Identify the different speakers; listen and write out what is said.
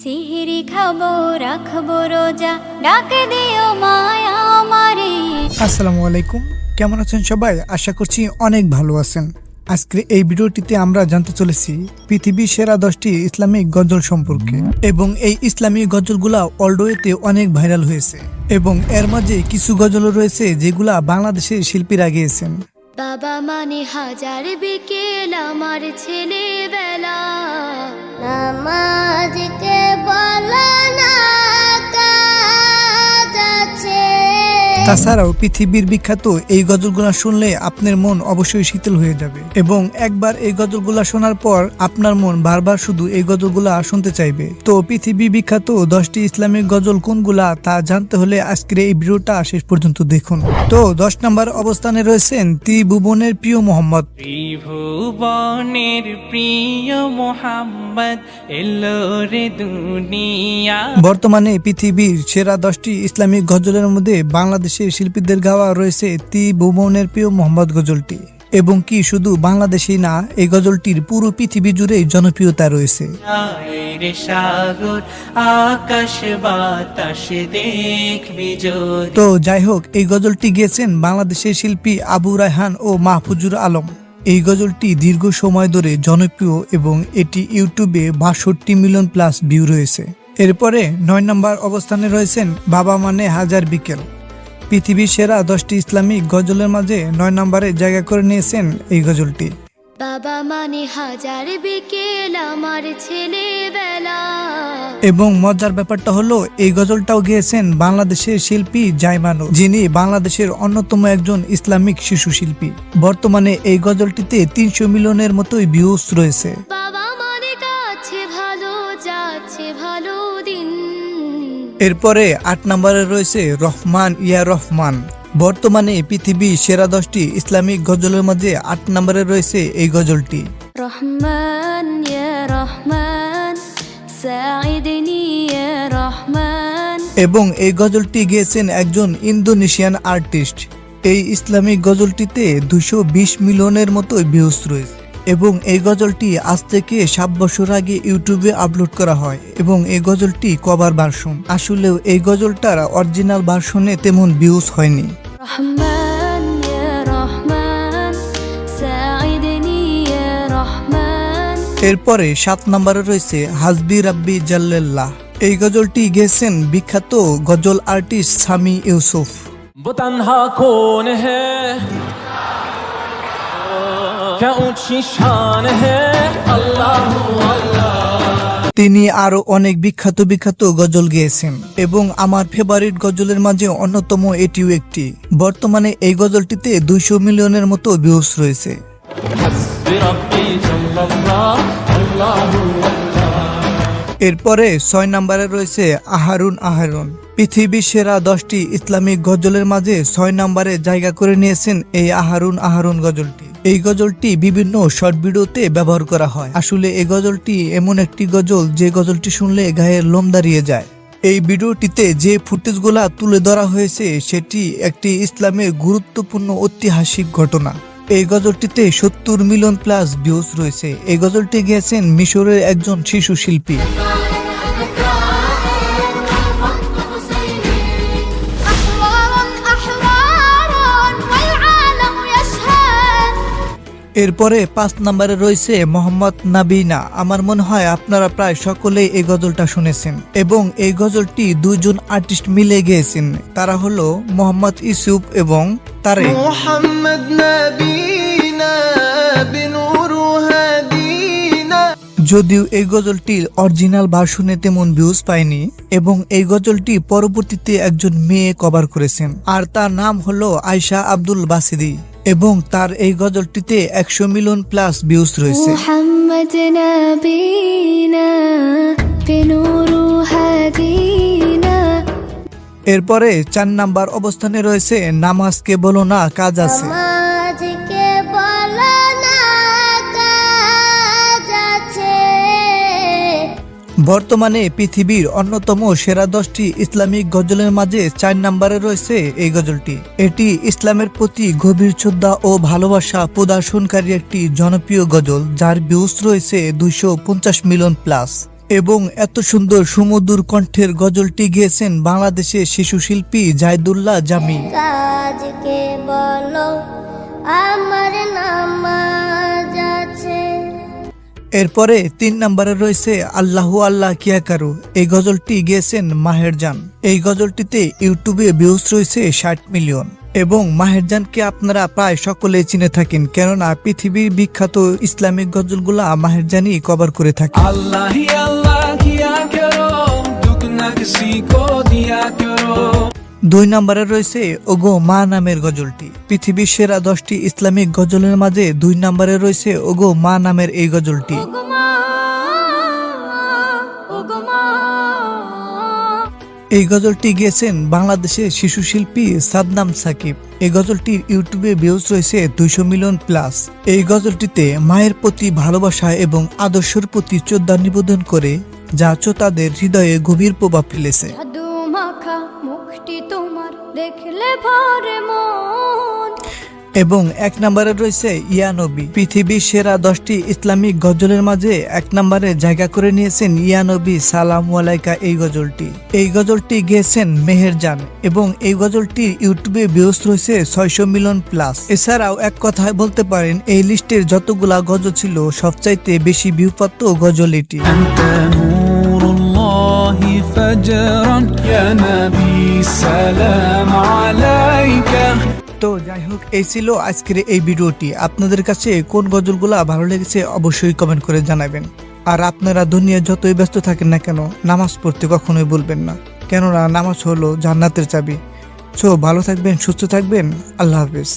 Speaker 1: সিহরি খাবো রাখবো রোজা ডাকে দিও মায়া আমারে।
Speaker 2: আসসালামু আলাইকুম, কেমন আছেন সবাই? আশা করছি অনেক ভালো আছেন। আজকের এই ভিডিওটিতে আমরা জানতে চলেছি পৃথিবীর সেরা 10টি ইসলামিক গজল সম্পর্কে, এবং এই ইসলামিক গজলগুলা ওয়ার্ল্ডওয়েতে অনেক ভাইরাল হয়েছে, এবং এর মাঝে কিছু গজল রয়েছে যেগুলা বাংলাদেশের শিল্পীরা গেয়েছেন।
Speaker 1: বাবা মানে হাজার বিকেল আমার ছেলেবেলা, নামাজকে বলা না কাজ আছে।
Speaker 2: তাছাড়াও পৃথিবীর বিখ্যাত এই গজলগুলা শুনলে আপনার মন অবশ্যই শীতল হয়ে যাবে, এবং একবার এই গজলগুলা শোনার পর আপনার মন বারবার শুধু এই গজলগুলা শুনতে চাইবে। তো পৃথিবী বিখ্যাত 10টি ইসলামিক গজল কোনগুলা তা জানতে হলে আজকের এই ভিডিওটা শেষ পর্যন্ত দেখুন। তো 10 নম্বর অবস্থানে রয়েছেন ত্রিভুবনের প্রিয় মোহাম্মদ।
Speaker 3: ত্রিভুবনের প্রিয় মোহাম্মদ এলো রে দুনিয়া।
Speaker 2: বর্তমানে পৃথিবীর সেরা 10টি ইসলামিক গজলের মধ্যে বাংলাদেশের শিল্পীদের গাওয়া রয়েছে ত্রিভুবনের প্রিয় মোহাম্মদ গজলটি, এবং কি শুধু বাংলাদেশেই না, এই গজলটির পুরো পৃথিবী জুড়ে জনপ্রিয়তা রয়েছে।
Speaker 3: রে সাগর আকাশ বাতাস দেখবি যদি।
Speaker 2: তো যাই হোক, এই গজলটি গেয়েছেন বাংলাদেশের শিল্পী আবু রায়হান ও মাহফুজুর আলম। এই গজলটি দীর্ঘ সময় ধরে জনপ্রিয় এবং এটি ইউটিউবে 62 মিলিয়ন প্লাস ভিউ রয়েছে। এরপরে 9 নম্বর অবস্থানে রয়েছেন বাবা মানে হাজার বিকেল। পৃথিবীর সেরা 10টি ইসলামিক গজলের মাঝে 9 নম্বরে জায়গা করে নিয়েছেন এই গজলটি।
Speaker 1: বাবা মানে হাজার বিকেল আমার ছেলেবেলা।
Speaker 2: এবং মজার ব্যাপারটা হলো, এই গজলটাও গেয়েছেন বাংলাদেশের শিল্পী জাইমানু, যিনি বাংলাদেশের অন্যতম একজন ইসলামিক শিশু শিল্পী। বর্তমানে এই গজলটিতে 300 মিলিয়নের মতোই ভিউজ রয়েছে।
Speaker 1: বাবা মানে কাছে ভালো যাচ্ছে ভালো দিন।
Speaker 2: এরপরে 8 নম্বরে রয়েছে রহমান ইয়া রহমান। বর্তমানে পৃথিবীর সেরা 10টি ইসলামিক গজলের মধ্যে 8 নম্বরে রয়েছে এই গজলটি।
Speaker 1: রহমান ইয়া রহমান সাইদিনি ইয়া রহমান।
Speaker 2: এবং এই গজলটি গেয়েছেন একজন ইন্দোনেশিয়ান আর্টিস্ট। এই ইসলামিক গজলটিতে 220 মিলিয়নের মতো ভিউজ রয়েছে, এবং এই গজলটি আজ থেকে 7 বছর আগে ইউটিউবে আপলোড করা হয়, এবং এই গজলটি কভার ভার্সন। আসলেও এই গজলটার অরিজিনাল ভার্সনে তেমন ভিউজ হয়নি।
Speaker 1: রহমান ইয়া রহমান সাইদিনি ইয়া রহমান।
Speaker 2: এরপরে 7 নম্বরে রয়েছে হাসবি রাব্বি জাল্লাল্লাহ। এই গজলটি গেয়েছেন বিখ্যাত গজল আর্টিস্ট সামি ইউসুফ।
Speaker 3: वो तन्हा कौन है क्या ऊंची शान है अल्लाह अल्लाह।
Speaker 2: তিনি আরো অনেক বিখ্যাত গজল গেয়েছেন, এবং আমার ফেভারিট গজলের মাঝে অন্যতম এটিও একটি। বর্তমানে এই গজলটিতে 200 মিলিয়নের মতো ভিউজ রয়েছে।
Speaker 3: हस्बी रब्बी जल्लल्लाह अल्लाहु अल्लाह।
Speaker 2: এরপরে 6 নম্বরে রয়েছে আহারুন আহারুন। পৃথিবীর সেরা 10টি ইসলামিক গজলের মাঝে 6 নম্বরে জায়গা করে নিয়েছেন এই আহারুন আহারুন গজলটি। এই গজলটি বিভিন্ন শর্ট ভিডিওতে ব্যবহার করা হয়। আসলে এই গজলটি এমন একটি গজল যে গজলটি শুনলে গায়ের লোম দাঁড়িয়ে যায়। এই ভিডিওটিতে যে ফুটেজগুলা তুলে ধরা হয়েছে সেটি একটি ইসলামের গুরুত্বপূর্ণ ঐতিহাসিক ঘটনা। এই গজলটিতে 70 মিলিয়ন প্লাস ভিউজ রয়েছে। এই গজলটি গেয়েছেন মিশরের একজন শিশু শিল্পী। এরপরে 5 নম্বরে রয়েছে মোহাম্মদ নাবিনা। আমার মনে হয় আপনারা প্রায় সকলেই এই গজলটা শুনেছেন, এবং এই গজলটি 2 জন আর্টিস্ট মিলে গেয়েছেন। তারা হলো মোহাম্মদ ইউসুফ এবং তারে।
Speaker 4: মোহাম্মদ নাবিনা বিনুরু হাদিনা।
Speaker 2: যদিও এই গজলটির অরিজিনাল ভার্সনে তেমন ভিউজ পায়নি, এবং এই গজলটি পরবর্তীতে একজন মেয়ে কভার করেছেন, আর তার নাম হলো আয়শা আব্দুল বাসিরি, এবং তার এই গজলটিতে 100 মিলিয়ন প্লাস ভিউজ রয়েছে।
Speaker 1: মোহাম্মদ নবীনা বিনুরু হাদিনা।
Speaker 2: এরপরে 4 নাম্বার অবস্থানে রয়েছে নামাজকে বলো না কাজ আছে।
Speaker 1: নামাজকে বলো না কাজ আছে।
Speaker 2: বর্তমানে পৃথিবীর অন্যতম সেরা 10টি ইসলামিক গজলের মাঝে 4 নম্বরে রয়েছে এই গজলটি। এটি ইসলামের প্রতি গভীর শ্রদ্ধা ও ভালোবাসা প্রদর্শনকারী একটি জনপ্রিয় গজল, যার ভিউজ রয়েছে 250 মিলিয়ন প্লাস। এবং এত সুন্দর সুমধুর কণ্ঠের গজলটি গেয়েছেন বাংলাদেশের শিশু শিল্পী জাহিদুল্লাহ জামি।
Speaker 1: আজকে বলো আমার নামাজ আছে।
Speaker 2: এরপরে 3 নম্বরে রয়েছে আল্লাহু আল্লাহ কিয়া কারু। এই গজলটি গেয়েছেন মাহের জান। এই গজলটিতে ইউটিউবে ভিউজ রয়েছে 60 মিলিয়ন। এবং মাহের জানকে আপনারা প্রায় সকলেই চিনে থাকেন, কেননা পৃথিবীর বিখ্যাত ইসলামিক গজলগুলা মাহের জানই কভার করে থাকে।
Speaker 3: अल्लाह ही अल्लाह किया करो, दुख न किसी को दिया करो।
Speaker 2: 2 নম্বরে রয়েছে ওগো মা নামের গজলটি। পৃথিবীর সেরা 10টি ইসলামিক গজলের মাঝে 2 নম্বরে রয়েছে ওগো মা নামের এই গজলটি।
Speaker 1: ওগো মা, ওগো মা।
Speaker 2: এই গজলটি গেয়েছেন বাংলাদেশের শিশু শিল্পী সাদনাম সাকিব। এই গজলটির ইউটিউবে ভিউজ রয়েছে 200 মিলিয়ন প্লাস। এই গজলটিতে মায়ের প্রতি ভালোবাসা এবং আদর্শের প্রতি শ্রদ্ধা নিবেদন করে, যা শ্রোতাদের হৃদয়ে গভীর প্রভাব ফেলেছে।
Speaker 1: জাদু মাখা মুখটি তোমার দেখলে ভরে মন।
Speaker 2: এবং 1 নম্বরে রয়েছে ইয়া নবী। পৃথিবীর সেরা 10টি ইসলামিক গজলের মাঝে 1 নম্বরে জায়গা করে নিয়েছেন ইয়া নবী সালামু আলাইকা এই গজলটি। এই গজলটি গেয়েছেন মেহের জান এবং এই গজলটির ইউটিউবে ভিউজ রয়েছে 600 মিলিয়ন প্লাস। এছাড়াও এক কথায় বলতে পারেন এই লিস্টের যতগুলা গজল ছিল সবচাইতে বেশি ভিউপ্রাপ্ত গজল এটি।
Speaker 3: أنت نور الله فجرا يا نبي سلام عليك।
Speaker 2: তো যাই হোক, এই ছিল আজকের এই ভিডিওটি। আপনাদের কাছে কোন গজলগুলা ভালো লেগেছে অবশ্যই কমেন্ট করে জানাবেন। আর আপনারা দুনিয়া যতই ব্যস্ত থাকেন না কেন, নামাজ পড়তে কখনোই ভুলবেন না, কেননা নামাজ হলো জান্নাতের চাবি। সো ভালো থাকবেন, সুস্থ থাকবেন, আল্লাহ হাফেজ।